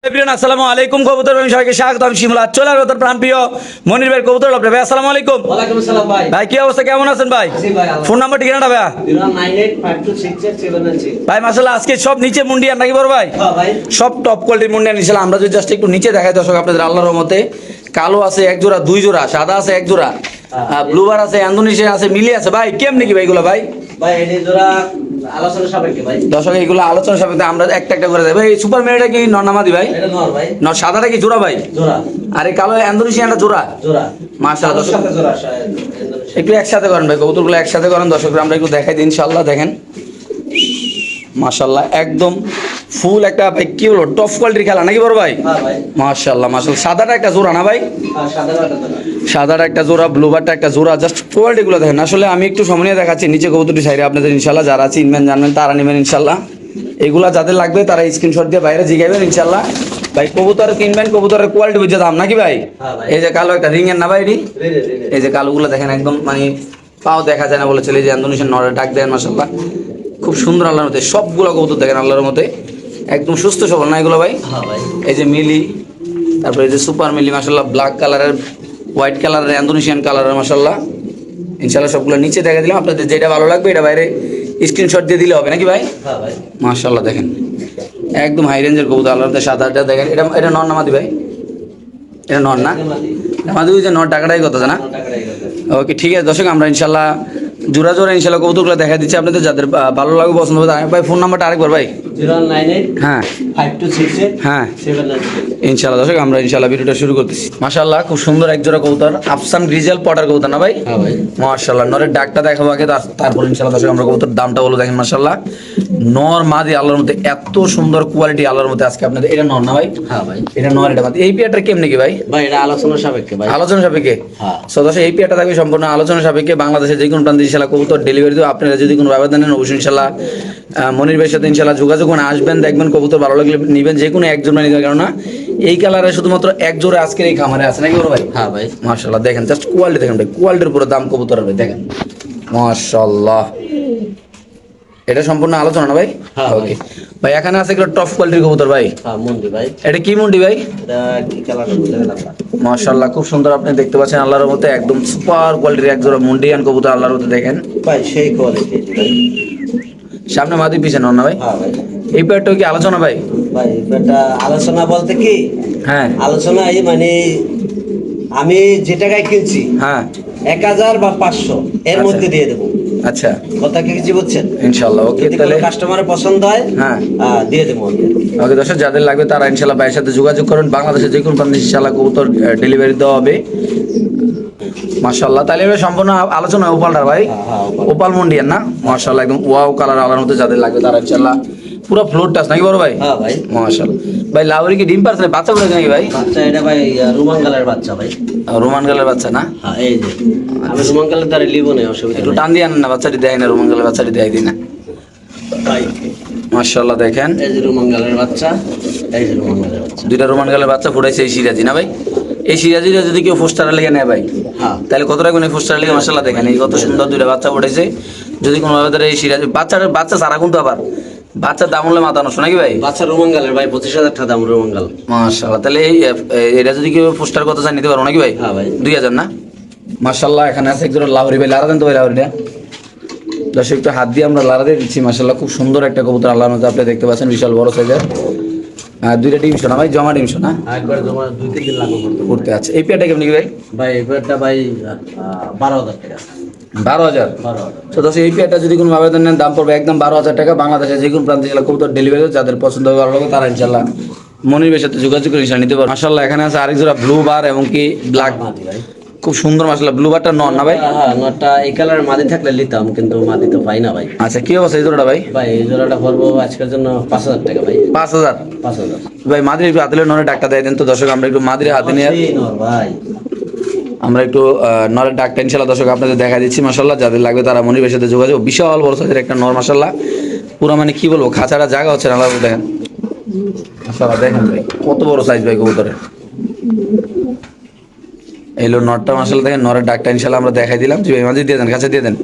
আসসালামু আলাইকুম কবুতর ভাই সবাইকে স্বাগত। আমি শিমুল চলে আসবো প্রাণ প্রিয় মনির ভাই কবুতর লপড়ে ভাই। আসসালামু আলাইকুম। ওয়ালাইকুম আসসালাম ভাই। ভাই কি অবস্থা, কেমন আছেন ভাই? জি ভাই, ফোন নাম্বার ঠিকানাটা ভাই? 09852687796 ভাই মাশাআল্লাহ আজকে সব নিচে মুন্ডিয়ান নাকি বড় ভাই? হ্যাঁ ভাই, সব টপ কোয়ালিটির মুন্ডিয়ান নিছিলাম। আমরা যদি জাস্ট একটু নিচে দেখাই দর্শক আপনাদের আল্লাহর রহমতে, কালো আছে এক জোড়া, দুই জোড়া সাদা আছে এক জোড়া, ব্লুবার আছে, ইন্দোনেশিয়া আছে, মিলি আছে। ভাই কেমনি কি ভাই এগুলো ভাই? ভাই এটি জোড়া আলোচনা সাপেক্ষে ভাই। দর্শক এগুলো আলোচনা সাপেক্ষে আমরা একটা একটা করে দেব। ভাই সুপার মেরিটা কি নরনামাদি ভাই? এটা নর ভাই, নর সাদাটা কি জোড়া ভাই? জোড়া আর এই কালো ইন্দোনেশিয়ানটা জোড়া? জোড়া মাশাআল্লাহ আলোর দর্শক সাথে জোড়া একটু একসাথে করেন ভাই, কবুতরগুলো একসাথে করেন দর্শকরা আমরা একটু দেখাই দিই ইনশাআল্লাহ। দেখেন মাশাআল্লাহ একদম ফুল একটা ভাই কি বলবো টপ কোয়ালিটির খেলা নাকি বড় ভাই? হ্যাঁ ভাই, মাশাআল্লাহ মাশাআল্লাহ। সাদাটা একটা জোড়া না ভাই? আর সাদা কাটা জোড়া। সাদাটা একটা জোড়া, ব্লুবারটা একটা জোড়া। জাস্ট কোয়ালিটিগুলো দেখেন। আসলে আমি একটু সময় নিয়ে দেখাচ্ছি নিচে কবুতরটি সাইডে আপনাদের ইনশাআল্লাহ যারা চিনবেন জানবেন তারা নেবেন ইনশাআল্লাহ। এগুলা যাদের লাগবে তারা স্ক্রিনশট দিয়ে বাইরে জিগাইবেন ইনশাআল্লাহ। ভাই কবুতর কিনবেন, কবুতরের কোয়ালিটি বুঝে দাম নাকি ভাই? হ্যাঁ ভাই, এই যে কালো একটা রিং এর না ভাই এটি? রে রে রে এই যে কালোগুলো দেখেন একদম মানে পাও দেখা যায় না বলে চলে যে ইন্দোনেশিয়ান নরের ডাক দেন মাশাআল্লাহ। খুব সুন্দর আল্লাহর মতে সবগুলো কবুতর দেখেন আল্লাহর মতে একদম সুস্থ সবল না এগুলো ভাই? হ্যাঁ ভাই, এই যে মিলি, তারপরে এই যে সুপার মিলি মাশাআল্লাহ, ব্ল্যাক কালারের, হোয়াইট কালারের, ইন্দোনেশিয়ান কালারের মাশাআল্লাহ। ইনশাআল্লাহ সবগুলো নিচে দেখা দিলাম, আপনাদের যেটা ভালো লাগবে এটা বাইরে স্ক্রিনশট দিয়ে দিলে হবে নাকি ভাই? হ্যাঁ ভাই, মাশাআল্লাহ দেখেন একদম হাই রেঞ্জের কবুতর আল্লাহর মতে। সাদাটা দেখেন, এটা এটা নর নামাদি ভাই? এটা নর না? আমাদের ওই যে নর টাকাটাই কথা আছে না? টাকাটা এই কথা। ওকে ঠিক আছে দর্শক, আমরা ইনশাল্লাহ জোড়া জোড়া ইনশাল্লাহ কবুতরগুলো দেখা দিচ্ছি আপনাদের যাদের ভালো লাগবে পছন্দ হবে। ভাই ফোন নাম্বারটা আরেকবার ভাই? 098 হ্যাঁ 5268 হ্যাঁ 796। ইনশাল্লাহ দর্শক আমরা ইনশাল্লাহ ভিডিওটা শুরু করতেছি। মাশাআল্লাহ খুব সুন্দর এক জোড়া কবুতর, আফসান গ্রিজেল পটার কবুতর না ভাই? হ্যাঁ ভাই, মাশাআল্লাহ নরের ডাকটা দেখাবো আগে, তারপর ইনশাল্লাহ দর্শক আমরা কবুতর দামটা বলে দেখেন। মাশাআল্লাহ নর মাদি আল্লাহর মধ্যে এত সুন্দর কোয়ালিটি আল্লাহর মধ্যে আজকে আপনাদের। এটা নর না ভাই? হ্যাঁ ভাই, এটা নর, এটা মাদি। এই পেয়ারটা কেমনি কি ভাই? ভাই এটা আলোচনা সাপেক্ষে ভাই। আলোচনা সাপেক্ষে? হ্যাঁ, সো দর্শক এই পেয়ারটা থাকবে সম্পূর্ণ আলোচনা সাপেক্ষে। বাংলাদেশের যে কোনো প্রান্তে ইনশাল্লাহ কবুতর ডেলিভারি দেবো। আপনারা যদি কোনো ব্যবধান নেন অবশ্যই ইনশাল্লাহ মনির ভাইয়ের সাথে ইনশাল্লাহ যোগাযোগ করে আসবেন, দেখবেন কবুতর ভালো লাগলে নেবেন। যে কোনো এক জোড়া নিতে, কেননা এই কালারে শুধুমাত্র এক জোড়া আজকের এই খামারে আছে নাকি বড় ভাই? হ্যাঁ ভাই, মাশাআল্লাহ দেখেন জাস্ট কোয়ালিটি দেখেন ভাই, কোয়ালিটির উপরে দাম কবুতরের ভাই দেখেন মাশাআল্লাহ। এটা সম্পূর্ণ আলোচনা না ভাই? হ্যাঁ ভাই। ওকে ভাই এখানে আছে একটা টপ কোয়ালিটির কবুতর ভাই। হ্যাঁ মন্দি ভাই, এটা কি মুন্ডি ভাই? এটা কি কালারটা বুঝে গেলাম না। মাশাআল্লাহ খুব সুন্দর, আপনি দেখতে পাচ্ছেন আল্লাহর মতে একদম সুপার কোয়ালিটির এক জোড়া মুন্ডিয়ান কবুতর আল্লাহর মতে দেখেন। ভাই সেই কোয়ালিটি ভাই। সামনে মাদি পিছে নন না ভাই? হ্যাঁ ভাই, এই পেয়ারটাও কি আলোচনা ভাই? ভাই এটা আলোচনা বলতে কি, হ্যাঁ আলোচনা এই মানে আমি যে টাকায় কিনছি হ্যাঁ 1000 বা 500 এর আচ্ছা। মধ্যে দিয়ে দেবো। আচ্ছা কথা কি কিছু বুঝছেন? ইনশাআল্লাহ ওকে যদি তাহলে কোনো কাস্টমারের পছন্দ হয় হ্যাঁ দিয়ে দেবো আমি। ওকে দর্শক যাদের লাগবে তারা ইনশাআল্লাহ ভাইয়ের সাথে যোগাযোগ করুন। বাংলাদেশের যে কোনো প্রান্তে ইনশাআল্লাহ কবুতর ডেলিভারি দেওয়া হবে। মাশাআল্লাহ তাহলে এবার সম্পূর্ণ আলোচনা ওপালটার ভাই? ওপাল মুন্ডিয়ান না? মাশাআল্লাহ একদম ওয়াও কালার আলার মধ্যে যাদের লাগবে তারা ইনশাআল্লাহ পুরো ফ্লোর টাচ নাকি বড় ভাই? হ্যাঁ ভাই, মাশাআল্লাহ ভাই লাউরি কি ডিম পারছে বাচ্চা করে নাকি ভাই? বাচ্চা এটা ভাই রুমাঙ্গালের বাচ্চা ভাই। রোমান গালের বাচ্চা না? হ্যাঁ এই যে আমি রুমাঙ্গালের দ্বারা লিবো না, অসুবিধা একটু নেই টান দিয়ে আনেন না, বাচ্চাটি দেয় না, রোমান গালের বাচ্চাটি দেয় দিই না। ভাই। মাশাআল্লাহ দেখেন এই যে রুমাঙ্গালের বাচ্চা, এই যে রুমাঙ্গালের বাচ্চা। দুইটা রোমান গালের বাচ্চা ফুটাইছে এই সিরাজি না ভাই? এই সিরাজিটা যদি কেউ পোস্টারে লেগে নেয় ভাই হ্যাঁ তাহলে কত রাখবেন এই পোস্টারে লেগে? মাশাআল্লাহ দেখেন এই কত সুন্দর দুইটা বাচ্চা ফুটাইছে। যদি কোনোভাবে তারা এই সিরাজি বাচ্চা সারা কিন্তু আবার বাচ্চার দাম হলে মাথা নষ্ট নাকি ভাই? বাচ্চা রুমাঙ্গালের ভাই 25,000 টাকা দাম রুমাঙ্গাল। মাশাআল্লাহ তাহলে এটা যদি কেউ পোস্টার কত চাই নিতে পারো নাকি ভাই? হ্যাঁ ভাই, 2000 না? মাশাআল্লাহ এখানে আছে একজন লাহোরি ভাই, লারা দেন তো ভাই লাহোরিটা। দর্শক একটু হাত দিয়ে আমরা লারা দিয়ে দিচ্ছি। মাশাআল্লাহ খুব সুন্দর একটা কবুতর আল্লাহর মধ্যে আপনি দেখতে পাচ্ছেন, বিশাল বড় সাইজের। দুইটা ডিম শোনা ভাই, জমা ডিম শোনা একবার তোমার 2-3 দিন লাগবে করতে আছে। এই পেয়ারটা কেমনি কি ভাই? ভাই। এবারটা ভাই 12,000 টাকা। 12,000। 12,000 তো দর্শক এই পেয়ারটা যদি কোনো আবেদন নেন দাম পড়বে একদম 12,000 টাকা। বাংলাদেশের যে কোনো প্রান্তে জেলা কবুতর ডেলিভারি যাদের পছন্দ হবে ভালো লাগে তারা ইনশাল্লাহ মনির ভাইয়ের সাথে যোগাযোগ করে ইনশাল্লাহ নিতে পারবে। মাশাআল্লাহ এখানে আছে আরেক জোড়া ব্লু বার এবং কি ব্ল্যাক, মাদি ভাই। খুব সুন্দর মাশাআল্লাহ। ব্লু বারটা নন না ভাই? হ্যাঁ নটটা এই কালারের মাদি থাকলে নিতাম, কিন্তু মাদি তো পাই না ভাই। আচ্ছা কি অবস্থা এই জোড়াটা ভাই? ভাই এই জোড়াটা পড়বো আজকের জন্য 5,000 টাকা ভাই। 5,000 5,000 ভাই। মাদির একটু হাতে নরে ডাকটা দেয় দেন তো দর্শক, আমরা একটু মাদির হাতে নিয়ে নর ভাই। আমরা একটু নরের ডাকটা ইনশাল্লাহ দর্শক আপনাদের দেখা দিচ্ছি। মাশাআল্লাহ যাদের লাগবে তারা মনির ভাইয়ের সাথে যোগাযোগ। বিশাল বড় সাইজের একটা নর মাশাআল্লাহ, পুরো মানে কি বলবো খাঁচাটা জায়গা হচ্ছে না। আল্লাহ দেখেন মাশাআল্লাহ দেখেন ভাই কত বড় সাইজ ভাই কবুতরের। এইলো নরটা মাশাআল্লাহ দেখেন, নরের ডাকটা ইনশাআল্লাহ আমরা দেখাই দিলাম। জি ভাই মাঝে দিয়ে দেন, কাছে দিয়ে দেন।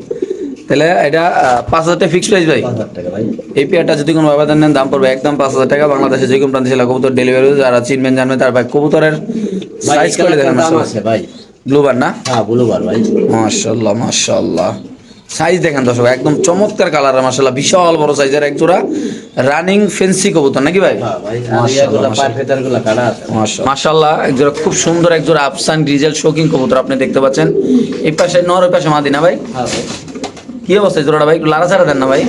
তাহলে এটা 5,000 টাকা ফিক্সড প্রাইস ভাই। 5,000 টাকা ভাই। এই পেয়ারটা যদি কোনো ব্যবধান নেন দাম পড়বে একদম 5,000 টাকা। বাংলাদেশে যে কোনো প্রান্তে সেটা কবুতর ডেলিভারি, যারা চিনবেন জানবেন তার ভাই। কবুতরের ভাই সাইজ করে দেখেন দাম মাশাআল্লাহ, আছে ভাই। ব্লুবার না? হ্যাঁ ব্লুবার ভাই। মাশাআল্লাহ মাশাআল্লাহ, সাইজ দেখেন দর্শক, একদম চমৎকার কালার মাশাআল্লাহ, বিশাল বড় সাইজের এক জোড়া রানিং ফেন্সি কবুতর নাকি ভাই? হ্যাঁ ভাই। আর মাশাআল্লাহ এগুলা পার ফেদারগুলা কাটা আছে। মাশাআল্লাহ, এক জোড়া খুব সুন্দর এক জোড়া আফসান ডিজেল শোকিং কবুতর আপনি দেখতে পাচ্ছেন। এই পাশে নর, ওই পাশে মাদি না ভাই? হ্যাঁ ভাই। কি অবস্থা এই জোড়াটা ভাই? একটু লাড়াচাড়া দেন না ভাই।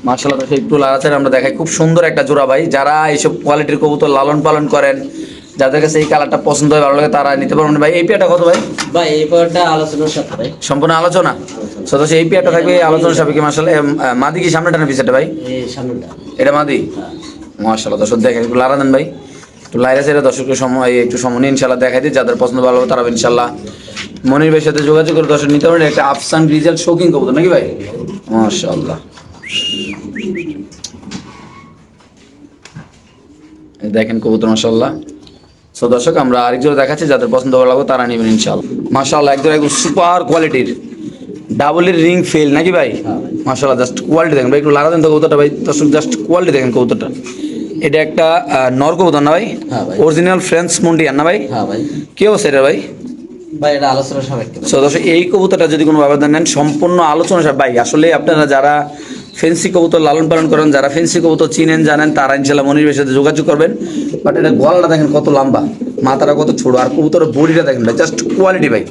মাশাআল্লাহ একটু লাড়াচাড়া আমরা দেখাই। খুব সুন্দর একটা জোড়া ভাই। যারা এইসব কোয়ালিটির কবুতর লালন পালন করেন, যাদের কাছে এই কালারটা পছন্দ হয়, ভালো লাগে, তারা নিতে পারবেন ভাই। এই পেয়ারটা কত ভাই? ভাই এই পরটা আলোচনার সাথে ভাই। সম্পূর্ণ আলোচনা সদস্য। এই পেয়ারটা থাকবে আলোচনা সাপেক্ষে মাশাআল্লাহ। মাদি কি সামনেটা না পিছনেটা ভাই? এই সামনেটা। এটা মাদি। মাশাআল্লাহ দর্শক দেখেন, একটু লাড়া দেন ভাই, একটু লাইরা ছেড়ে দর্শকের সময় একটু সময় নিয়ে ইনশাল্লাহ দেখাই দিই। যাদের পছন্দ ভালো হবে তারা ইনশাল্লাহ মনির ভাইয়ের সাথে যোগাযোগ করে দর্শক নিতে পারেন। একটা আফসান ডিজেল শৌকিং কবুতর নাকি ভাই? মাশাআল্লাহ এই দেখেন কবুতর মাশাআল্লাহ। সো দর্শক আমরা আরেকজন দেখাচ্ছি, যাদের পছন্দ ভালো লাগবে তারা নেবেন ইনশাআল্লাহ। মাশাআল্লাহ একদম সুপার কোয়ালিটির ডাবলের রিং ফেল নাকি ভাই? মাশাআল্লাহ জাস্ট কোয়ালিটি দেখেন ভাই, একটু লাড়া দেন তো কবুতরটা ভাই। দর্শক জাস্ট কোয়ালিটি দেখেন কবুতরটা। এটা একটা নর কবুতর না ভাই? হ্যাঁ ভাই। অরিজিনাল ফ্রেঞ্চ মুন্ডিয়ান না ভাই? হ্যাঁ ভাই। কি অবস্থা এটা ভাই? ভাই এটা আলোচনার সাপেক্ষে। সো দর্শক এই কবুতরটা যদি কোনো ব্যবধান নেন সম্পূর্ণ আলোচনা সব ভাই। আসলে আপনারা যারা ফেন্সি কবুতর লালন পালন করেন, যারা ফেন্সি কবুতর চিনেন জানেন, তারা ইনশাল্লাহ মনির ভাইয়ের সাথে যোগাযোগ করবেন। বাট এটা গলাটা দেখেন কত লম্বা, মাথাটা কত ছোট, আর কবুতরের বডিটা দেখেন ভাই, জাস্ট কোয়ালিটি ভাই।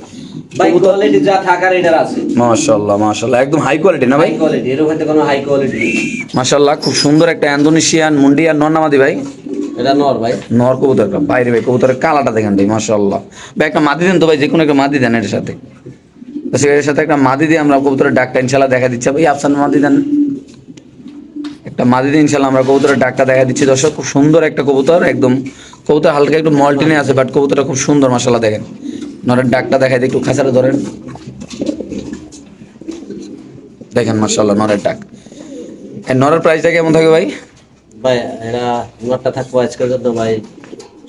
ভাই কোয়ালিটি যা থাকার এটার আছে। মাশাআল্লাহ মাশাআল্লাহ একদম হাই কোয়ালিটি না ভাই? হাই কোয়ালিটি, এর মধ্যে কোনো হাই কোয়ালিটি নেই। মাশাআল্লাহ খুব সুন্দর একটা ইন্দোনেশিয়ান মুন্ডিয়ান নর নামাদি ভাই। এটা নর ভাই। নর কবুতর বাইরে ভাই, কবুতরের কালাটা দেখেন ভাই মাশাআল্লাহ। ভাই একটা মাদি দেন তো ভাই, যে কোনো একটা মাদি দেন এর সাথে। তো এর সাথে একটা মাদি দিয়ে আমরা কবুতরের ডাকটা ইনশাআল্লাহ দেখা দিচ্ছি ভাই। আফসান মাদি দেন একটা, মাদি দিয়ে ইনশাআল্লাহ আমরা কবুতরের ডাকটা দেখা দিচ্ছি দর্শক। খুব সুন্দর একটা কবুতর, একদম কবুতর হালকা একটু মল্টিনে আছে, বাট কবুতরটা খুব সুন্দর মাশাআল্লাহ। দেখেন নরের ডাকটা দেখাই দিই, একটু খাঁচাটা ধরেন দেখেন মাশাআল্লাহ নরের ডাক। এই নরের প্রাইসটা কেমন থাকে ভাই? ভাই এটা নটটা থাকবো আজকের জন্য ভাই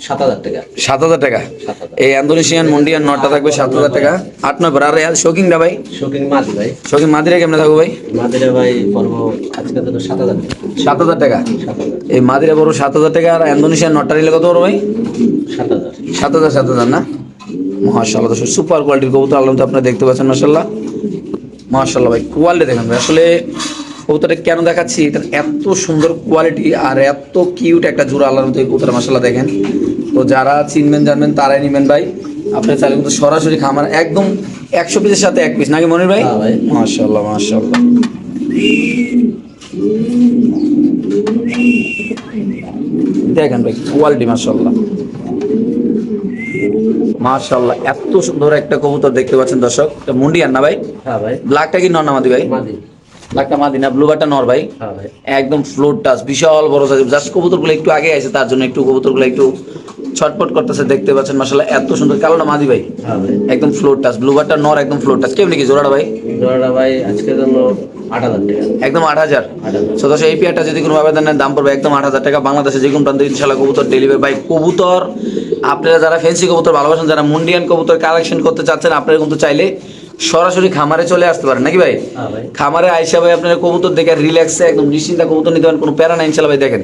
7,000 টাকা। 7,000 টাকা। 7,000 এই ইন্দোনেশিয়ান মুন্ডিয়ান নটটা থাকবে 7,000 টাকা। 8 নম্বর আর শোকিংটা ভাই? শোকিং মাদি ভাই। শোকিং মাদিরা কেমনে থাকবে ভাই? মাদিরা ভাই পড়বো আজকের জন্য 7,000 টাকা। 7,000 টাকা। 7,000। এই মাদিরা বড় 7,000 টাকা, আর ইন্দোনেশিয়ান নটটা নিলে কত বড় ভাই? 7,000। 7,000 না? মাশাআল্লাহ দর্শক সুপার কোয়ালিটির কবুতর আলম তো আপনারা দেখতে পাচ্ছেন মাশাআল্লাহ। মাশাআল্লাহ ভাই কোয়ালিটি দেখেন ভাই। আসলে কবুতরটা কেন দেখাচ্ছি, এটা এত সুন্দর কোয়ালিটি আর এত কিউট একটা জোড়া আল্লাহর মতো এই কবুতর মাশাআল্লাহ দেখেন। তো যারা চিনবেন জানবেন তারাই নেবেন ভাই। আপনি চাইলে কিন্তু সরাসরি খামার একদম 100 পিসের সাথে 1 পিস নাকি মনির ভাই? হ্যাঁ ভাই। মাশাআল্লাহ মাশাআল্লাহ দেখেন ভাই কোয়ালিটি মাশাআল্লাহ মাশাআল্লাহ। এত সুন্দর একটা কবুতর দেখতে পাচ্ছেন দর্শক। এটা মুন্ডিয়ান না ভাই? হ্যাঁ ভাই। ব্ল্যাকটা কি নর না মাদি ভাই? মাদি। ব্ল্যাকটা মাদি না, ব্লুবারটা নর ভাই। হ্যাঁ ভাই। একদম ফ্লোর টাচ, বিশাল বড় সাইজ। জাস্ট কবুতরগুলো একটু আগে আছে, তার জন্য একটু কবুতরগুলো একটু ছটপট করতেছে, দেখতে পাচ্ছেন মাশাআল্লাহ। এত সুন্দর কালোটা মাদি ভাই, হ্যাঁ ভাই। একদম ফ্লোর টাচ। ব্লুবারটা নর, একদম ফ্লোর টাচ। কেমনি কি জোড়াটা ভাই? জোড়াটা ভাই আজকের জন্য 8,000 টাকা। একদম 8,000। 8,000। সো দর্শক এই পেয়ারটা যদি কোনো আবেদনের দাম পড়বে একদম 8,000 টাকা। বাংলাদেশে যে কোনো প্রান্তে ইনশাআল্লাহ কবুতর ডেলিভারি। ভাই কবুতর আপনারা যারা ফ্যান্সি কবুতর ভালোবাসেন, যারা মুন্ডিয়ান কবুতর কালেকশন করতে চাচ্ছেন, আপনারা কিন্তু চাইলে সরাসরি খামারে চলে আসতে পারেন নাকি ভাই? হ্যাঁ ভাই। খামারে আইসা ভাই আপনারা কবুতর দেখে রিল্যাক্সে একদম নিশ্চিন্তা কবুতর নিতে পারেন, কোনো প্যারা নাই ইনশাআল্লাহ ভাই। দেখেন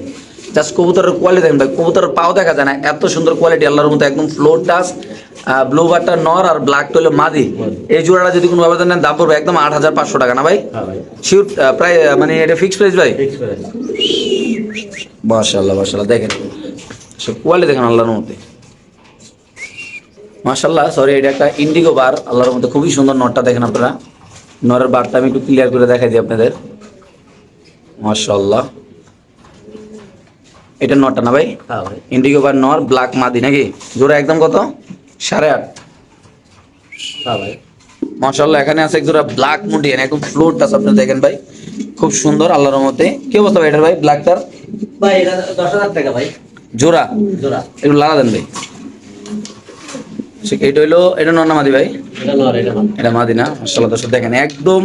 জাস্ট কবুতরের কোয়ালিটি দেখেন ভাই, কবুতরের পাও দেখা যায় না, এত সুন্দর কোয়ালিটি আল্লাহর মতো। একদম ফ্লোর টাচ, ব্লু বারটা নর আর ব্ল্যাকটা হলো মাদি। এই জোড়াটা যদি কোনো আবেদন নেন দাম পড়বে একদম 8,500 টাকা না ভাই? হ্যাঁ ভাই। শিওর প্রায় মানে এটা ফিক্সড প্রাইস ভাই? Fix price. মাশাআল্লাহ মাশাআল্লাহ দেখেন সব কোয়ালিটি দেখেন আল্লাহর মধ্যে মাশাআল্লাহ। সরি এটা একটা ইন্ডিগো বার আল্লাহর মধ্যে, খুবই সুন্দর নটটা দেখেন আপনারা। নরের বারটা আমি একটু ক্লিয়ার করে দেখাই দিই আপনাদের। মাশাআল্লাহ এটা নটটা না ভাই? হ্যাঁ ভাই। ইন্ডিগো বার নর, ব্ল্যাক মাদি নাকি? জোড়া একদম কত? 8.5। হ্যাঁ ভাই। মাশাআল্লাহ এখানে আছে এক জোড়া ব্ল্যাক মুন্ডিয়ান, একদম ফ্লোর টাচ আপনি দেখেন ভাই, খুব সুন্দর আল্লাহর মধ্যে। কি অবস্থা ভাই এটার ভাই ব্ল্যাকটার? ভাই এটা 10,000 টাকা ভাই। জোড়া জোড়া। একটু লাড়া দেন ভাই। এটা হইলো, এটা নর না মাদি ভাই? এটা নর, এটা মাদি। এটা মাদি না? মাশাআল্লাহ দর্শক দেখেন একদম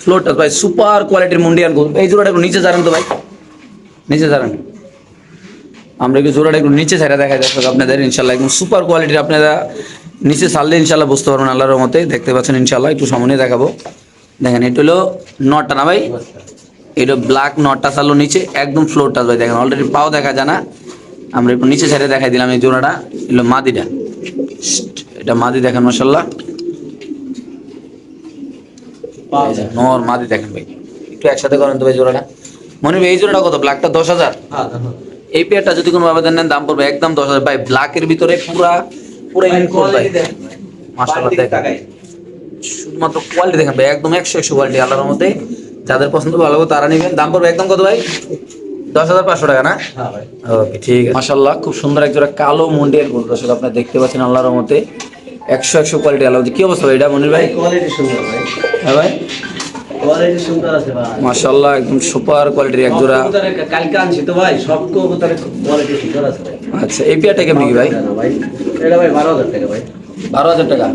ফ্লোর টাচ ভাই, সুপার কোয়ালিটির মুন্ডিয়ান গরু। এই জোড়াটা একটু নিচে জানেন তো ভাই, নিচে জানেন। আমরা একটু জোড়াটা একটু নিচে ছাড়া দেখা যাচ্ছে আপনাদের ইনশাআল্লাহ। একদম সুপার কোয়ালিটির, আপনারা নিচে ছাড়লে ইনশাআল্লাহ বুঝতে পারবেন আল্লাহর রহমতে। দেখতে পাচ্ছেন ইনশাআল্লাহ, একটু সামনে দেখাবো। দেখেন এটা হলো নটটা না ভাই, এটা ব্ল্যাক নটটা চালো নিচে একদম ফ্লোরটা ভাই দেখেন অলরেডি পাও দেখা যায় না, আমরা একটু নিচে সাইডে দেখাই দিলাম এই জোড়াটা এলো মাদিটা, এটা মাদি দেখেন মাশাআল্লাহ, নর মাদি দেখেন ভাই, একটু একসাথে করেন তো ভাই জোড়াটা। মনে ভাই এই জোড়াটা কত? ব্ল্যাকটা 10,000। এই পেয়ারটা যদি কোনো ভাবে দেন দাম পড়বে একদম 10,000 ভাই, ব্ল্যাকের ভিতরে পুরা পুরা ইনকোড ভাই মাশাআল্লাহ দেখেন, শুধুমাত্র কোয়ালিটি দেখেন ভাই একদম 100 কোয়ালিটি আল্লাহর রহমতে, যাদের পছন্দ ভালো হবে তারা নেবেন। দাম পড়বে একদম কত ভাই? 10,500 টাকা না? ওকে ঠিক আছে মাশাআল্লাহ, খুব সুন্দর এক জোড়া কালো মুন্ডিয়ার গরু দর্শক আপনারা দেখতে পাচ্ছেন আল্লাহর রহমতে 100 কোয়ালিটি আল্লাহ। কি অবস্থা ভাই এটা মনির ভাই? কোয়ালিটি সুন্দর ভাই, হ্যাঁ ভাই কোয়ালিটি সুন্দর আছে ভাই মাশাআল্লাহ, একদম সুপার কোয়ালিটির এক জোড়া। কালকে আনছি তো ভাই, সব কবুতরের কোয়ালিটি সুন্দর আছে ভাই। আচ্ছা এই পেয়ারটা কেমন কি ভাই? এটা ভাই 12,000 টাকা ভাই। 12,000 টাকা।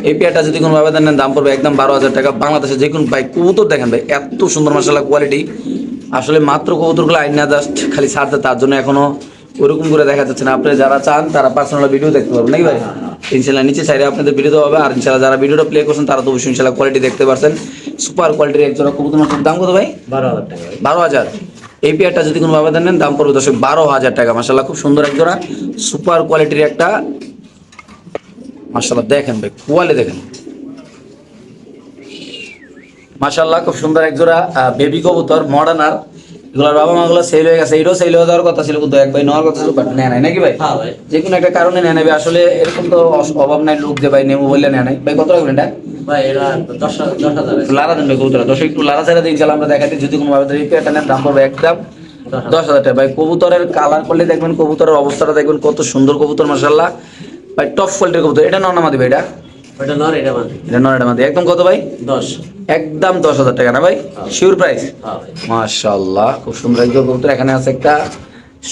এই পেয়ারটা যদি কোনো ভাবে দেন দাম পড়বে একদম 12,000 টাকা। বাংলাদেশে যে কোনো ভাই কবুতর দেখেন ভাই এত সুন্দর মাশাআল্লাহ কোয়ালিটি, আসলে মাত্র কবুতরগুলো আইনা জাস্ট খালি ছাড়তে, তার জন্য এখনো ওরকম করে দেখা যাচ্ছে না। আপনারা যারা চান তারা পার্সোনাল ভিডিও দেখতে পারবেন নাকি ভাই? ইনশাআল্লাহ নিচে সাইডে আপনাদের ভিডিও দেওয়া হবে, আর ইনশাআল্লাহ যারা ভিডিওটা প্লে করছেন তারা তো অবশ্যই ইনশাআল্লাহ কোয়ালিটি দেখতে পারছেন। সুপার কোয়ালিটির এক জোড়া কবুতর মাত্র দাম কত ভাই? 12,000 টাকা ভাই। 12,000। এই পেয়ারটা যদি কোনো ভাবে দেন দাম পড়বে দর্শক 12,000 টাকা। মাশাআল্লাহ খুব সুন্দর এক জোড়া সুপার কোয়ালিটির একটা মাশাআল্লাহ দেখেন ভাই কোয়ালিটি দেখেন মাশাআল্লাহ, খুব সুন্দর এক জোড়া বেবি কবুতর মডার্ন। আর এগুলোর বাবা মা গুলো সেল হয়ে গেছে, এটাও সেল হয়ে যাওয়ার কথা ছিল, কিন্তু এক ভাই নেওয়ার কথা ছিল বাট নেয় নাই নাকি ভাই? হ্যাঁ ভাই। যে কোনো একটা কারণে নেয় নেবে, আসলে এরকম তো অভাব নাই লোক যে ভাই নেবো বললে নেয় নাই। ভাই কত রাখবেন এটা? ভাই এটা 10,000 লারা দেন ভাই কবুতর দর্শক একটু লারা ছাড়া দিন, আমরা দেখাতে যদি কোনো ভাবে এই পেয়ারটা নেন দাম পড়বে একদম 10,000 টাকা ভাই। কবুতরের কালার করলে দেখবেন, কবুতরের অবস্থাটা দেখবেন কত সুন্দর কবুতর মাশাআল্লাহ ভাই, টপ কোয়ালিটির কবুতর। এটা নর না মাদি ভাই? এটা নর, এটা মাদি। এটা নর এটা মাদি। একদম কত ভাই? 10। একদম 10,000 টাকা না ভাই? Sure price? হ্যাঁ ভাই। মাশাআল্লাহ খুব সুন্দর এক কবুতর। এখানে আছে একটা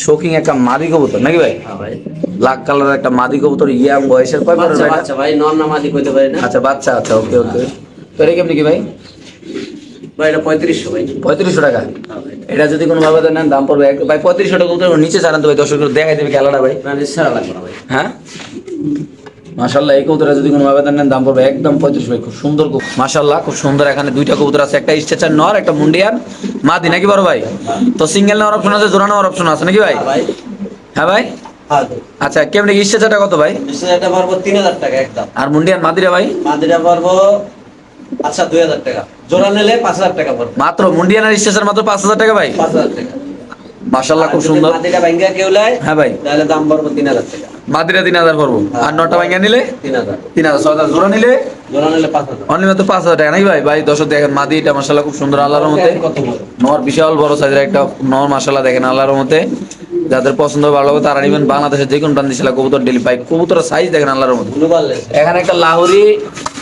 শোকিং একটা মাদি কবুতর নাকি ভাই? হ্যাঁ ভাই। ব্ল্যাক কালারের একটা মাদি কবুতর, ইয়াং বয়সের, কয় বছর ভাই? বাচ্চা ভাই, নর না মাদি কইতে পারি না। আচ্ছা বাচ্চা, আচ্ছা ওকে ওকে। তো এটা কেমনি কি ভাই? ভাই এটা 3500 ভাই। 3500 টাকা। হ্যাঁ ভাই। এটা যদি কোনো ভাবে নেন দাম পড়বে ভাই 3500 টাকা। কবুতর নিচে ছাড়ান তো ভাই, দর্শকদের দেখাই দেবে খেলাটা ভাই। না নিশ্চয় লাগবে না ভাই। হ্যাঁ মাশাআল্লাহ, এই কবুতরটা যদি কোনো ভাবে নেন দাম পড়বে একদম 3500 ভাই। খুব সুন্দর মাশাআল্লাহ, খুব সুন্দর। এখানে দুইটা কবুতর আছে, একটা স্টেচার নর, একটা মুন্ডিয়ান মাদি নাকি বড় ভাই? তো সিঙ্গেল নেওয়ার অপশন আছে, জোড়া নেওয়ার অপশন আছে নাকি ভাই? হ্যাঁ ভাই। হ্যাঁ ভাই। হ্যাঁ। আচ্ছা কেমনি স্টেচারটা কত ভাই? এটা পারবো 3,000 টাকা একদম। আর মুন্ডিয়ান মাদিরা ভাই? মাদিটা পারবো আচ্ছা 2,000 টাকা। জোড়া নিলে 5,000 টাকা পড়বে। মাত্র মুন্ডিয়ান আর স্টেচার মাত্র 5,000 টাকা ভাই। 5,000 টাকা। মাশাআল্লাহ খুব সুন্দর। মাদিটা ভাঙ্গা কেউ লাই? হ্যাঁ ভাই। তাহলে দাম পড়বো 3,000 টাকা। মাদিরা 3,000 পড়বো, আর নটা ভাঙ্গা নিলে 3,000। 3,000। 6,000 জোড়া নিলে জোড়া নিলে 5,000। অনলি মাত্র 5,000 টাকা নাকি ভাই? ভাই দর্শক দেখেন মাদি, এটা মাশাআল্লাহ খুব সুন্দর আল্লাহর রহমতে। কত বড় নর বিশাল বড় সাইজের একটা নর মাশাআল্লাহ দেখেন আল্লাহর রহমতে। যাদের পছন্দ ভালো হবে তারা নেবেন। বাংলাদেশের যে কোনো প্রান্তে ছিল কবুতর ডেলি ভাই, কবুতরের সাইজ দেখেন আল্লাহর রহমতে। গ্লোবাল। এখানে একটা লাহোরি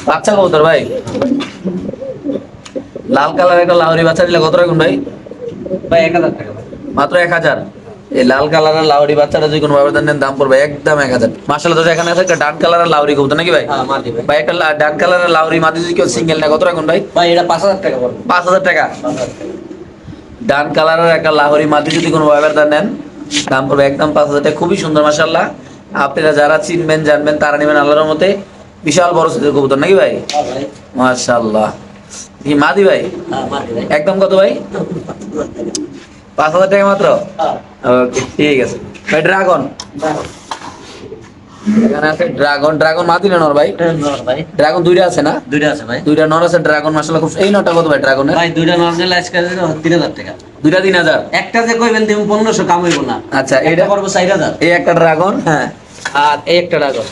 বাচ্চা কবুতর ভাই, লাল কালার একটা লাহোরি বাচ্চা দিলে কত রাখুন ভাই? ভাই 1,000 টাকা ভাই। মাত্র 1,000। এই লাল কালারের লাহোরি বাচ্চাটা যদি কোনো ভাবে দেন দাম পড়বে একদম 1,000। মাশাআল্লাহ দর্শক এখানে আছে একটা ডান কালারের লাহোরি কবুতর নাকি ভাই? হ্যাঁ মাদি ভাই। ভাই একটা ডান কালারের লাহোরি মাদি যদি কেউ সিঙ্গেল নেয় কত রাখুন ভাই? ভাই এটা 5,000 টাকা পড়বে। 5,000 টাকা। 5,000 টাকা। ডান কালারের একটা লাহোরি মাদি যদি কোনো ভাবে নেন দাম পড়বে একদম 5,000 টাকা। খুবই সুন্দর মাশাআল্লাহ, আপনারা যারা চিনবেন জানবেন তারা নেবেন আল্লাহর মতে। বিশাল বড় সাইজের কবুতর নাকি ভাই? হ্যাঁ ভাই। মাশাআল্লাহ। কি মাদি ভাই? হ্যাঁ মাদি ভাই। একদম কত ভাই? 5,000 টাকা মাত্র। হ্যাঁ। ওকে ঠিক আছে ভাই। ড্রাগন এখানে আছে, ড্রাগন। ড্রাগন মাদি না নর ভাই? নর ভাই। ড্রাগন দুইটা আছে না? দুইটা আছে ভাই। দুইটা নর আছে ড্রাগন মাশাআল্লাহ খুব। এই নরটা কত ভাই ড্রাগনের? ভাই দুইটা নর নিলে আজকে 3,000 টাকা। দুইটা 3,000। একটা যে কইবেন তুমি 1500 কাম হইব না। আচ্ছা এটা এইটা পড়বো 4,000। এই একটা ড্রাগন, হ্যাঁ, আর এই একটা ড্রাগন।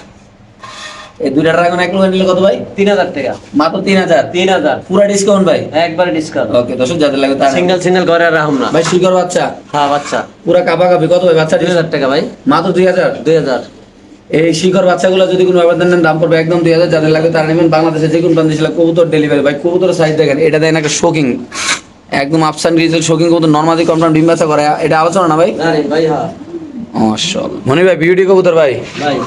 এই দুইটা ড্রাগন এক লোক নিলে কত ভাই? 3,000 টাকা। মাত্র 3,000। 3,000 পুরো ডিসকাউন্ট ভাই? একবারে ডিসকাউন্ট। ওকে দর্শক যাদের লাগে তারা সিঙ্গেল সিঙ্গেল ঘরে রাখুম না ভাই। শিকর বাচ্চা, হ্যাঁ বাচ্চা পুরা কাপা কাপি কত ভাই বাচ্চা? 2,000 টাকা ভাই। মাত্র 2,000। 2,000। এই শিখর বাচ্চাগুলো যদি কোনো আবেদন নেন দাম পড়বে একদম 2,000। যাদের লাগে তারা নেবেন। বাংলাদেশে যে কোনো প্রান্তে ছিল কবুতর ডেলিভারি ভাই। কবুতরের সাইজ দেখেন, এটা দেন একটা শোকিং একদম আফসান গ্রিজেল শোকিং কবুতর, নরমালি কনফার্ম ডিম বাচ্চা করে। এটা আলোচনা না ভাই? না রে ভাই। হ্যাঁ মাশাআল্লাহ। মনি ভাই বিউটি কবুতর ভাই, ভাই।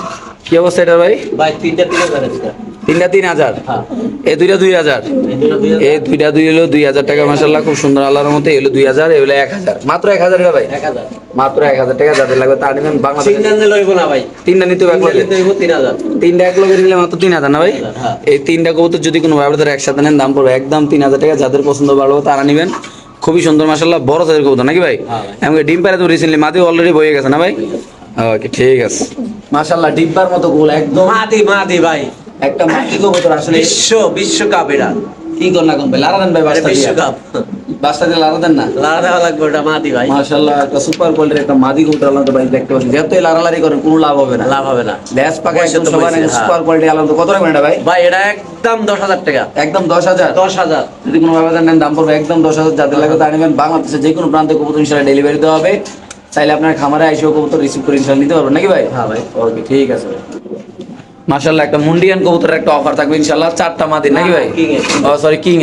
কি অবস্থা এটা ভাই? ভাই 3,000 আছে। তিনটা 3,000। হ্যাঁ এই দুইটা 2,000। এই দুটো 2,000। এই দুইটা 2 হলো 2,000 টাকা মাশাআল্লাহ খুব সুন্দর আল্লাহর মতে। এগুলো 2,000, এগুলো 1,000। মাত্র 1,000 টাকা ভাই। 1,000। মাত্র 1000 টাকা, যাদের লাগবে তারা নেবেন। বাংলাদেশে সিগন্যাল দিলে হইব না ভাই, তিনটা নিতে হবে এক সিগন্যাল লগে, দিতে হইব 3000। তিনটা এক লগে নিলে মাত্র 3000 না ভাই? হ্যাঁ। এই তিনটা কবুতর যদি কোনো ব্যবধারে একসাথে নেন দাম পড়বে একদম 3000 টাকা। যাদের পছন্দ ভালো হবে তারা নেবেন। খুবই সুন্দর মাশাআল্লাহ, বড় সাইজের কবুতর নাকি ভাই? হ্যাঁ ভাই। এমনকি ডিম পারে তো রিসেন্টলি মাদি অলরেডি বয়ে গেছে না ভাই? ওকে ঠিক আছে মাশাআল্লাহ, ডিব্বার মতো গোল একদম মাদি ভাই, একটা মাদি কবুতর আসলে। বিশ্বকাপ এটা, কি কর না কোন ভাই, লারা দেন ভাই, এটা বাস্তা দিয়া, বিশ্বকাপ, বাস্তা দিয়ে লারা দেন না। লাড়া দেওয়া লাগবে ওটা মাদি ভাই, মাশাআল্লাহ, একটা সুপার কোয়ালিটির একটা মাদি কবুতর আল্লাহ তো ভাই দেখতে পাচ্ছেন। যেহেতু এই লারালারি করেন কোনো লাভ হবে না, লাভ হবে না লেজ পাকা বয়সে একদম তো সবাই বয়সে, সুপার কোয়ালিটি আল্লাহ তো। কত রাখবেন এটা ভাই? ভাই এটা একদম 10,000 টাকা, একদম 10,000। 10,000। যদি কোনো ব্যবধান নেন দাম পড়বে একদম 10,000। যাদের লাগবে তা নেবেন। বাংলাদেশে যে কোনো প্রান্তে কবুতর ইনশাআল্লাহ ডেলিভারি দেওয়া হবে। চাইলে আপনার খামারে এসেও কবুতর রিসিভ করে ইনশাআল্লাহ নিতে পারবেন নাকি ভাই? হ্যাঁ ভাই। ওকে ঠিক আছে ভাই। মাশাআল্লাহ, একটা মুন্ডিয়ান কবুতরের একটা অফার থাকবে ইনশাআল্লাহ, 4টা মাদি নাকি ভাই? কিং এর। ও সরি, কিং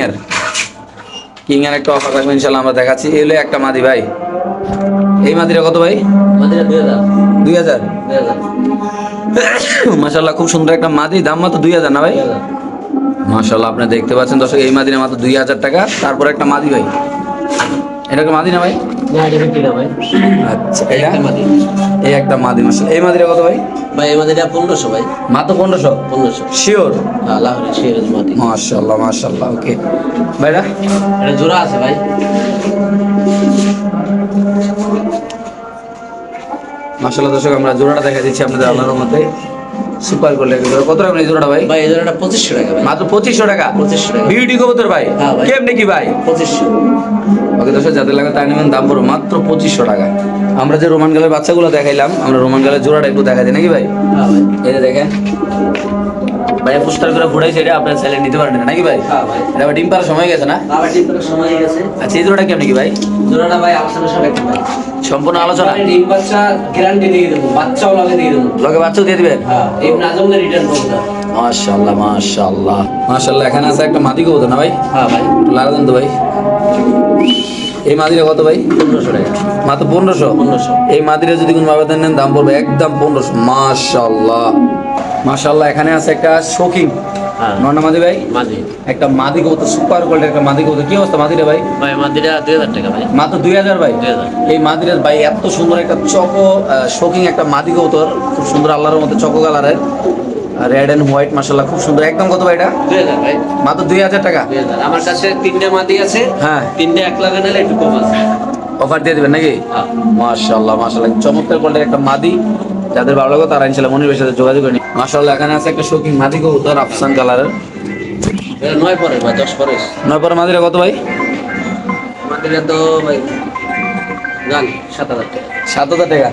এর একটা অফার থাকবে ইনশাআল্লাহ, আমরা দেখাচ্ছি। এই হলো একটা মাদি ভাই। এই মাদিটা কত ভাই? মাদিটা 2000। 2000। 2000। মাশাআল্লাহ, খুব সুন্দর একটা মাদি, দাম মাত্র 2000 না ভাই? 2000। মাশাআল্লাহ, আপনি দেখতে পাচ্ছেন দর্শক, এই মাদিনা মাত্র 2000 টাকা। তারপর একটা মাদি ভাই, এটা কি মাদি না ভাই? না এটা বিক্রি না ভাই, আচ্ছা, এই একটা মাদি। এই একটা মাদি মাশাআল্লাহ। এই মাদিটা কত ভাই? ভাই এই মাদিটা 1500 ভাই, মাত্র 1500। 1500। শিওর? হ্যাঁ লাহোরি সিরাজ মাদি। মাশাআল্লাহ মাশাআল্লাহ। ওকে ভাইরা, এটা জোড়া আছে ভাই, মাশাআল্লাহ দর্শক, আমরা জোড়াটা দেখা দিচ্ছি আপনাদের আল্লাহর রহমতে। সুপার কোয়ালিটি কত রাখবেন এই জোড়াটা ভাই? ভাই এই জোড়াটা 2500 টাকা ভাই, মাত্র 2500 টাকা। 2500 টাকা। বিউটি কবুতর ভাই? হ্যাঁ ভাই। কেমনে কি ভাই? 2500। ওকে দর্শক, যাদের লাগে তাই নেবেন, দাম পড়বে মাত্র 2500 টাকা। আমরা যে রোমান গালের বাচ্চাগুলো দেখাইলাম, আমরা রোমান গালের জোড়াটা একটু দেখা দিই নাকি ভাই? হ্যাঁ ভাই। এই যে দেখেন ভাই, পোস্টার করে ঘুরাইছে, এটা আপনার ছেলে নিতে পারেন নাকি ভাই? হ্যাঁ ভাই। এটা আবার ডিম পাড়ার সময় গেছে না? আবার ডিম পাড়ার সময় হয়ে গেছে। আচ্ছা, এই জোড়াটা কেমন কি ভাই? জোড়াটা ভাই আলোচনা সবাই ভাই, সম্পূর্ণ আলোচনা? মানে ডিম বাচ্চা গ্যারান্টি দিয়ে দেবো, বাচ্চাও লাগে দিয়ে দেবো। লগে বাচ্চাও দিয়ে দিবেন? হ্যাঁ এই নাজম রিটার্ন করবো না। মাশাআল্লাহ মাশাআল্লাহ মাশাআল্লাহ। এখানে আছে একটা মাদি কবুতর না ভাই? হ্যাঁ ভাই। একটু লাগা দেন তো ভাই। এই মাদিরা কত ভাই? 1500 টাকা। মাত্র 1500? 1500। এই মাদিরা যদি কোনো ব্যবধান নেন দাম পড়বে একদম 1500। মাশাআল্লাহ মাশাআল্লাহ। এখানে আছে একটা শৌকিং হ্যাঁ নন্না মাদি ভাই, মাদি। একটা মাদি কবুতর, সুপার কোয়ালিটির একটা মাদি কবুতর। কি অবস্থা মাদিরা ভাই? ভাই মাদিটা 2000 টাকা ভাই। মাত্র 2000 ভাই? 2000। এই মাদিরা ভাই এত সুন্দর একটা চকো শৌকিং একটা মাদি কবুতর, খুব সুন্দর আল্লাহর মধ্যে চকো কালারের, রেড এন্ড হোয়াইট মাশাআল্লাহ, খুব সুন্দর। একদম কত ভাই এটা? 2000 ভাই। মাত্র 2000 টাকা। 2000। আমার কাছে 3টে মাদি আছে, হ্যাঁ, 3টে এক লাগে নিলে একটু কম আছে। অফার দিয়ে দিবেন নাকি? হ্যাঁ। মাশাআল্লাহ মাশাআল্লাহ, চমৎকার কোয়ালিটির একটা মাদি। যাদের ভালো লাগে তারা ইনশাআল্লাহ মনির ভাইয়ের সাথে যোগাযোগ করে নিন। মাশাআল্লাহ, এখানে আছে একটা শৌকিং মাদি কবুতর আফসান কালারের। এটা 9 পরে ভাই, 10 পরে। 9 পর মাদিরা কত ভাই? মাদিটা তো ভাই জান 7000 টাকা। 7000 টাকা।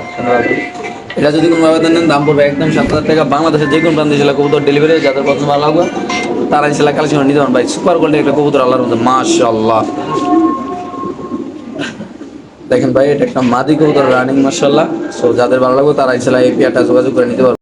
এটা যদি কোনো ব্যবধান নেন দাম পড়বে একদম 7000 টাকা। বাংলাদেশের যে কোনো প্রান্তে জেলা কবুতর ডেলিভারি, যাদের পছন্দ ভালো লাগবে তারা ইনশাআল্লাহ কালেকশন নিতে পারেন ভাই। সুপার কোয়ালিটির একটা কবুতর আল্লাহর মধ্যে মাশাআল্লাহ। দেখেন ভাই, এটা একটা মাদি কবুতর রানিং মাশাআল্লাহ। সো যাদের ভালো লাগবে তারা ইনশাআল্লাহ এই পেয়ারটা যোগাযোগ করে নিতে পারবেন।